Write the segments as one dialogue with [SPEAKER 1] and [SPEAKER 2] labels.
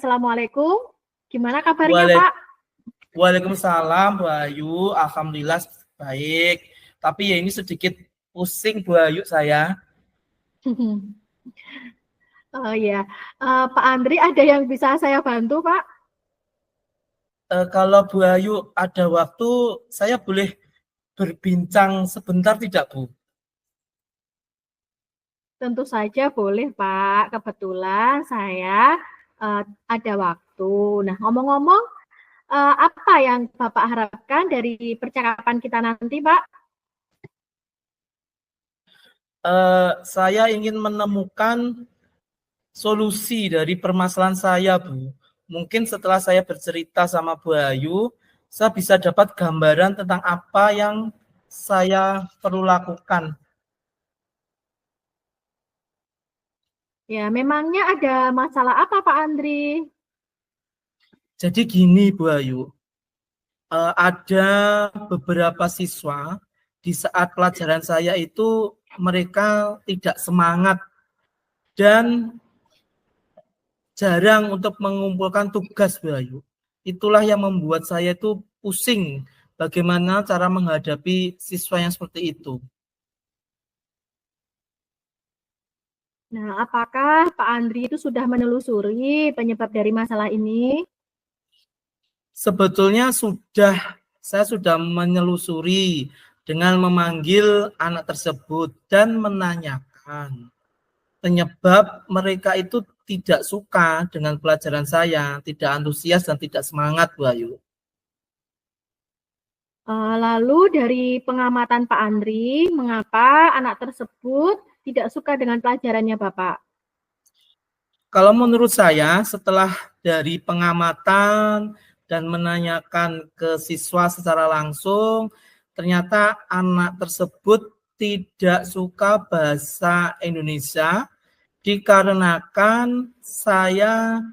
[SPEAKER 1] Assalamualaikum. Gimana kabarnya,
[SPEAKER 2] Waalaikumsalam.
[SPEAKER 1] Pak?
[SPEAKER 2] Waalaikumsalam, Bu Ayu. Alhamdulillah baik. Tapi ya ini sedikit pusing, Bu Ayu, saya.
[SPEAKER 1] Oh ya, Pak Andri ada yang bisa saya bantu, Pak?
[SPEAKER 2] Kalau Bu Ayu ada waktu, saya boleh berbincang sebentar tidak, Bu?
[SPEAKER 1] Tentu saja boleh, Pak. Kebetulan saya ada waktu. Nah, ngomong-ngomong, apa yang Bapak harapkan dari percakapan kita nanti, Pak?
[SPEAKER 2] Saya ingin menemukan solusi dari permasalahan saya, Bu. Mungkin setelah saya bercerita sama Bu Ayu, saya bisa dapat gambaran tentang apa yang saya perlu lakukan.
[SPEAKER 1] Ya, memangnya ada masalah apa, Pak Andri?
[SPEAKER 2] Jadi gini, Bu Ayu, ada beberapa siswa di saat pelajaran saya itu mereka tidak semangat dan jarang untuk mengumpulkan tugas, Bu Ayu. Itulah yang membuat saya itu pusing bagaimana cara menghadapi siswa yang seperti itu.
[SPEAKER 1] Nah, apakah Pak Andri itu sudah menelusuri penyebab dari masalah ini?
[SPEAKER 2] Sebetulnya saya sudah menelusuri dengan memanggil anak tersebut dan menanyakan penyebab mereka itu tidak suka dengan pelajaran saya, tidak antusias dan tidak semangat, Bu Ayu.
[SPEAKER 1] Lalu dari pengamatan Pak Andri, mengapa anak tersebut tidak suka dengan pelajarannya Bapak?
[SPEAKER 2] Kalau menurut saya, setelah dari pengamatan dan menanyakan ke siswa secara langsung, ternyata anak tersebut tidak suka bahasa Indonesia dikarenakan saya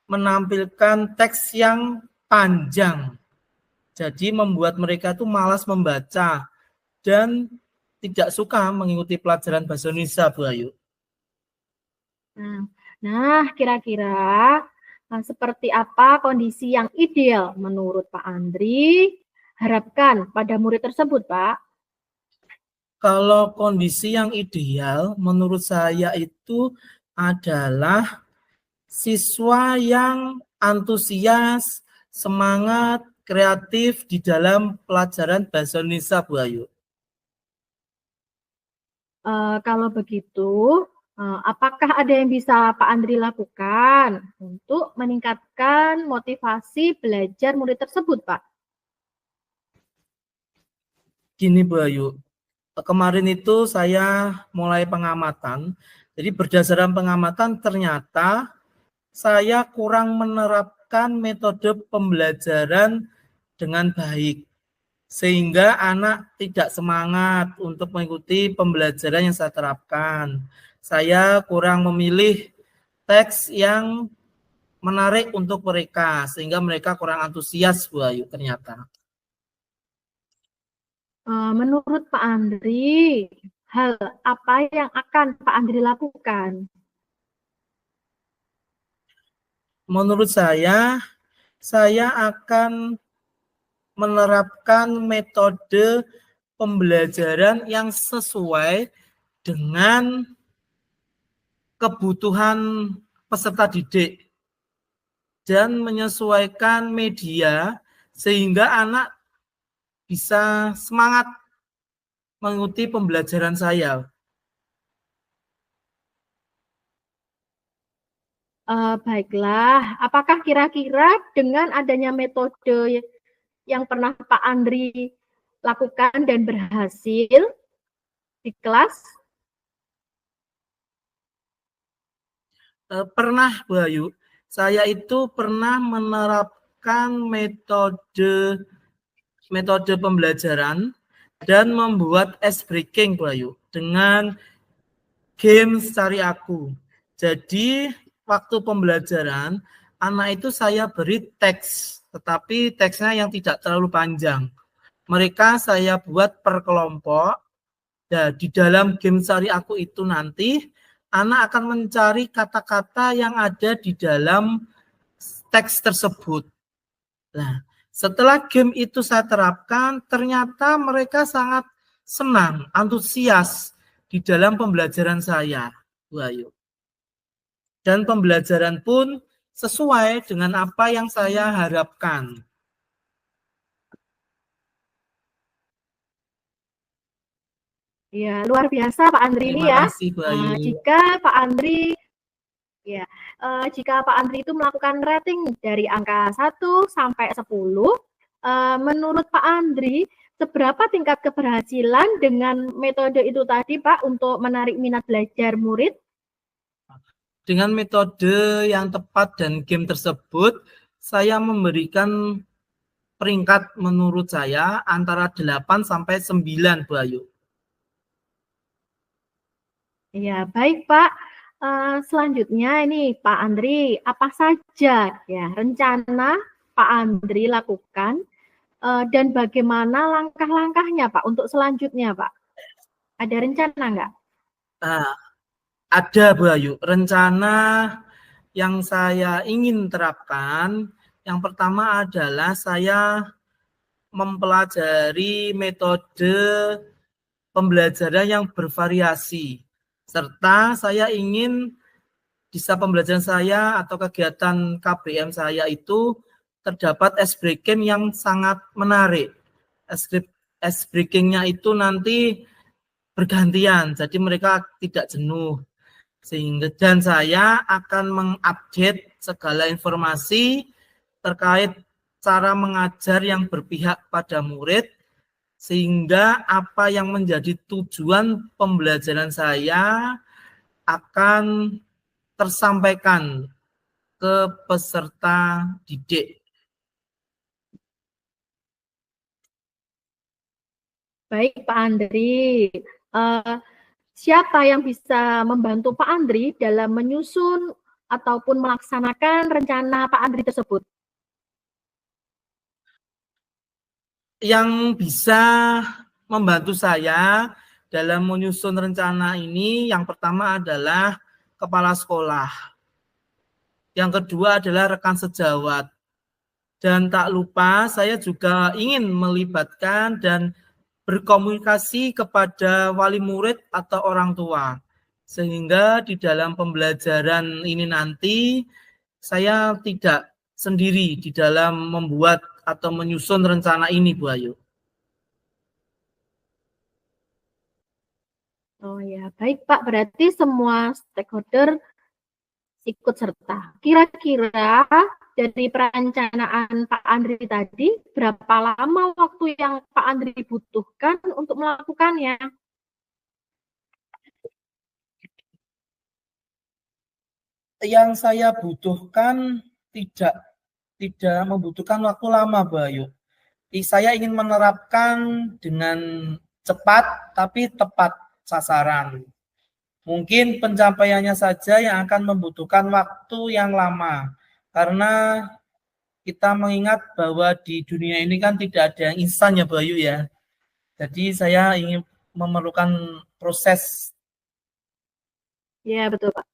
[SPEAKER 2] menampilkan teks yang panjang. Jadi membuat mereka itu malas membaca dan tidak suka mengikuti pelajaran bahasa Indonesia, Bu Ayu.
[SPEAKER 1] Nah, kira-kira seperti apa kondisi yang ideal menurut Pak Andri harapkan pada murid tersebut, Pak?
[SPEAKER 2] Kalau kondisi yang ideal menurut saya itu adalah siswa yang antusias, semangat, kreatif di dalam pelajaran bahasa Indonesia, Bu Ayu.
[SPEAKER 1] Kalau begitu, apakah ada yang bisa Pak Andri lakukan untuk meningkatkan motivasi belajar murid tersebut, Pak?
[SPEAKER 2] Gini, Bu Ayu, kemarin itu saya mulai pengamatan. Jadi berdasarkan pengamatan ternyata saya kurang menerapkan metode pembelajaran dengan baik. Sehingga anak tidak semangat untuk mengikuti pembelajaran yang saya terapkan. Saya kurang memilih teks yang menarik untuk mereka, sehingga mereka kurang antusias, Bu Ayu, ternyata.
[SPEAKER 1] Menurut Pak Andri, hal apa yang akan Pak Andri lakukan?
[SPEAKER 2] Menurut saya akan menerapkan metode pembelajaran yang sesuai dengan kebutuhan peserta didik dan menyesuaikan media sehingga anak bisa semangat mengikuti pembelajaran saya.
[SPEAKER 1] Baiklah, apakah kira-kira dengan adanya metode yang pernah Pak Andri lakukan dan berhasil di kelas?
[SPEAKER 2] Pernah, Bu Ayu. Saya itu pernah menerapkan metode pembelajaran dan membuat ice breaking, Bu Ayu, dengan game Cari Aku. Jadi waktu pembelajaran, anak itu saya beri teks, tetapi teksnya yang tidak terlalu panjang. Mereka saya buat per kelompok. Nah, di dalam game Cari Aku itu nanti, anak akan mencari kata-kata yang ada di dalam teks tersebut. Nah, setelah game itu saya terapkan, ternyata mereka sangat senang, antusias di dalam pembelajaran saya, Bu Ayu. Dan pembelajaran pun sesuai dengan apa yang saya harapkan.
[SPEAKER 1] Ya, luar biasa Pak Andri ini
[SPEAKER 2] Terima
[SPEAKER 1] ya.
[SPEAKER 2] kasih, Bu Ayu.
[SPEAKER 1] Jika Pak Andri itu melakukan rating dari angka 1 sampai 10, menurut Pak Andri, seberapa tingkat keberhasilan dengan metode itu tadi, Pak, untuk menarik minat belajar murid?
[SPEAKER 2] Dengan metode yang tepat dan game tersebut, saya memberikan peringkat menurut saya antara 8 sampai 9, Bu Ayu.
[SPEAKER 1] Ya, baik Pak. Selanjutnya ini Pak Andri, apa saja ya rencana Pak Andri lakukan dan bagaimana langkah-langkahnya Pak untuk selanjutnya Pak? Ada rencana nggak?
[SPEAKER 2] Ada Bu Ayu, rencana yang saya ingin terapkan, yang pertama adalah saya mempelajari metode pembelajaran yang bervariasi, serta saya ingin bisa pembelajaran saya atau kegiatan KBM saya itu terdapat ice breaking yang sangat menarik. Ice breaking-nya itu nanti bergantian, jadi mereka tidak jenuh. Sehingga dan saya akan mengupdate segala informasi terkait cara mengajar yang berpihak pada murid, sehingga apa yang menjadi tujuan pembelajaran saya akan tersampaikan ke peserta didik.
[SPEAKER 1] Baik Pak Andri, siapa yang bisa membantu Pak Andri dalam menyusun ataupun melaksanakan rencana Pak Andri tersebut?
[SPEAKER 2] Yang bisa membantu saya dalam menyusun rencana ini, yang pertama adalah kepala sekolah. Yang kedua adalah rekan sejawat. Dan tak lupa saya juga ingin melibatkan dan berkomunikasi kepada wali murid atau orang tua. Sehingga di dalam pembelajaran ini nanti saya tidak sendiri di dalam membuat atau menyusun rencana ini, Bu Ayu.
[SPEAKER 1] Oh ya, baik Pak. Berarti semua stakeholder ikut serta. Kira-kira dari perencanaan Pak Andri tadi, berapa lama waktu yang Pak Andri butuhkan untuk melakukannya?
[SPEAKER 2] Yang saya butuhkan tidak membutuhkan waktu lama, Bu Ayu. Saya ingin menerapkan dengan cepat tapi tepat sasaran. Mungkin pencapaiannya saja yang akan membutuhkan waktu yang lama, karena kita mengingat bahwa di dunia ini kan tidak ada yang instan ya, Bu Ayu ya. Jadi saya ingin memerlukan proses.
[SPEAKER 1] Ya, betul Pak.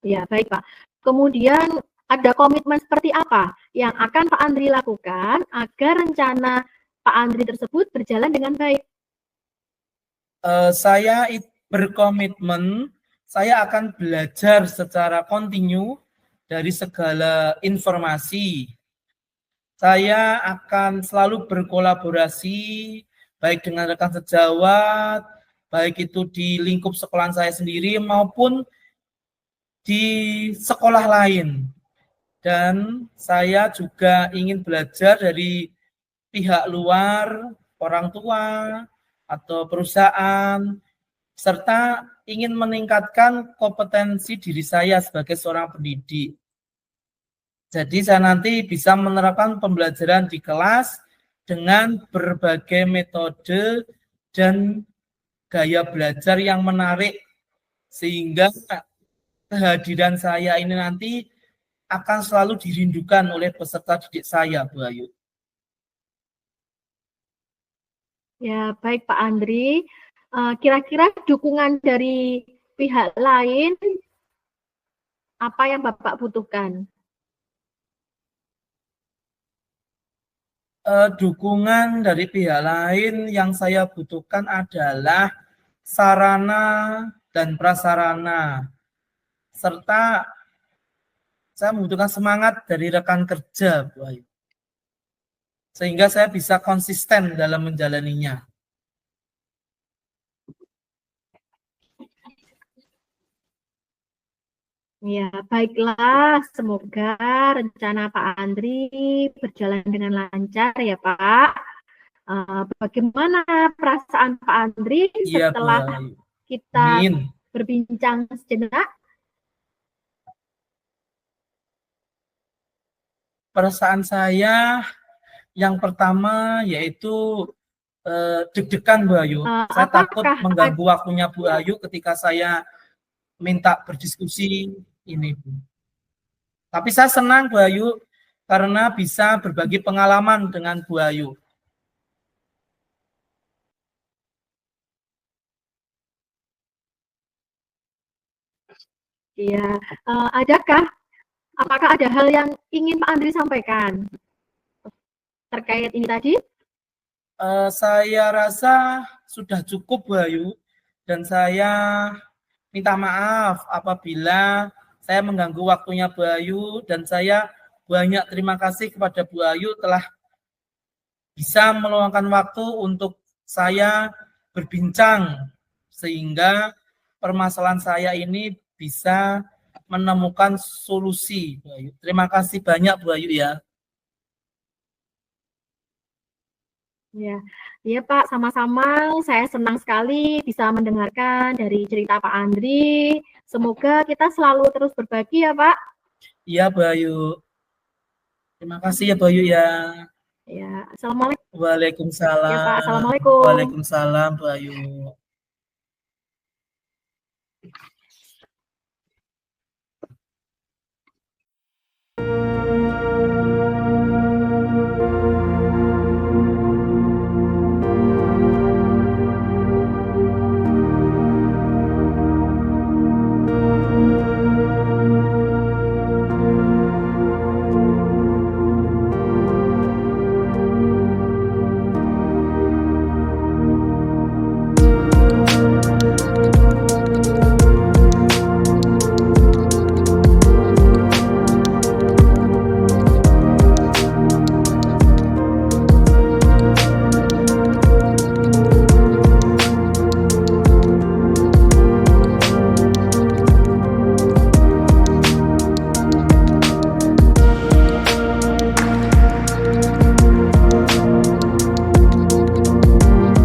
[SPEAKER 1] Ya, baik Pak. Kemudian ada komitmen seperti apa yang akan Pak Andri lakukan agar rencana Pak Andri tersebut berjalan dengan baik?
[SPEAKER 2] Saya berkomitmen, saya akan belajar secara kontinu dari segala informasi. Saya akan selalu berkolaborasi baik dengan rekan sejawat, baik itu di lingkup sekolah saya sendiri maupun di sekolah lain. Dan saya juga ingin belajar dari pihak luar, orang tua, atau perusahaan, serta ingin meningkatkan kompetensi diri saya sebagai seorang pendidik. Jadi saya nanti bisa menerapkan pembelajaran di kelas dengan berbagai metode dan gaya belajar yang menarik, sehingga kehadiran saya ini nanti akan selalu dirindukan oleh peserta didik saya, Bu Ayu.
[SPEAKER 1] Ya, baik Pak Andri. Kira-kira dukungan dari pihak lain Apa yang Bapak butuhkan?
[SPEAKER 2] Dukungan dari pihak lain yang saya butuhkan adalah sarana dan prasarana, serta saya membutuhkan semangat dari rekan kerja, Bu Ayu, sehingga saya bisa konsisten dalam menjalaninya.
[SPEAKER 1] Ya, baiklah. Semoga rencana Pak Andri berjalan dengan lancar ya, Pak. Bagaimana perasaan Pak Andri
[SPEAKER 2] Iya, Bu
[SPEAKER 1] setelah
[SPEAKER 2] Ayu.
[SPEAKER 1] kita
[SPEAKER 2] Amin.
[SPEAKER 1] berbincang sejenak?
[SPEAKER 2] Perasaan saya yang pertama yaitu deg-degan, Bu Ayu. Saya takut
[SPEAKER 1] Apakah
[SPEAKER 2] mengganggu waktunya Bu Ayu ketika saya minta berdiskusi ini, Bu. Tapi saya senang, Bu Ayu, karena bisa berbagi pengalaman dengan Bu Ayu.
[SPEAKER 1] ya, apakah ada hal yang ingin Pak Andri sampaikan terkait ini tadi?
[SPEAKER 2] Saya rasa sudah cukup, Bu Ayu, dan saya minta maaf apabila saya mengganggu waktunya Bu Ayu, dan saya banyak terima kasih kepada Bu Ayu telah bisa meluangkan waktu untuk saya berbincang sehingga permasalahan saya ini bisa menemukan solusi, Bu Ayu. Terima kasih banyak, Bu Ayu, ya.
[SPEAKER 1] Ya, ya Pak, sama-sama. Saya senang sekali bisa mendengarkan dari cerita Pak Andri. Semoga kita selalu terus berbagi ya Pak.
[SPEAKER 2] Iya, Bu Ayu. Terima kasih ya, Bu Ayu, ya.
[SPEAKER 1] Ya, assalamualaikum.
[SPEAKER 2] Waalaikumsalam.
[SPEAKER 1] Ya Pak, assalamualaikum.
[SPEAKER 2] Waalaikumsalam, Bu Ayu.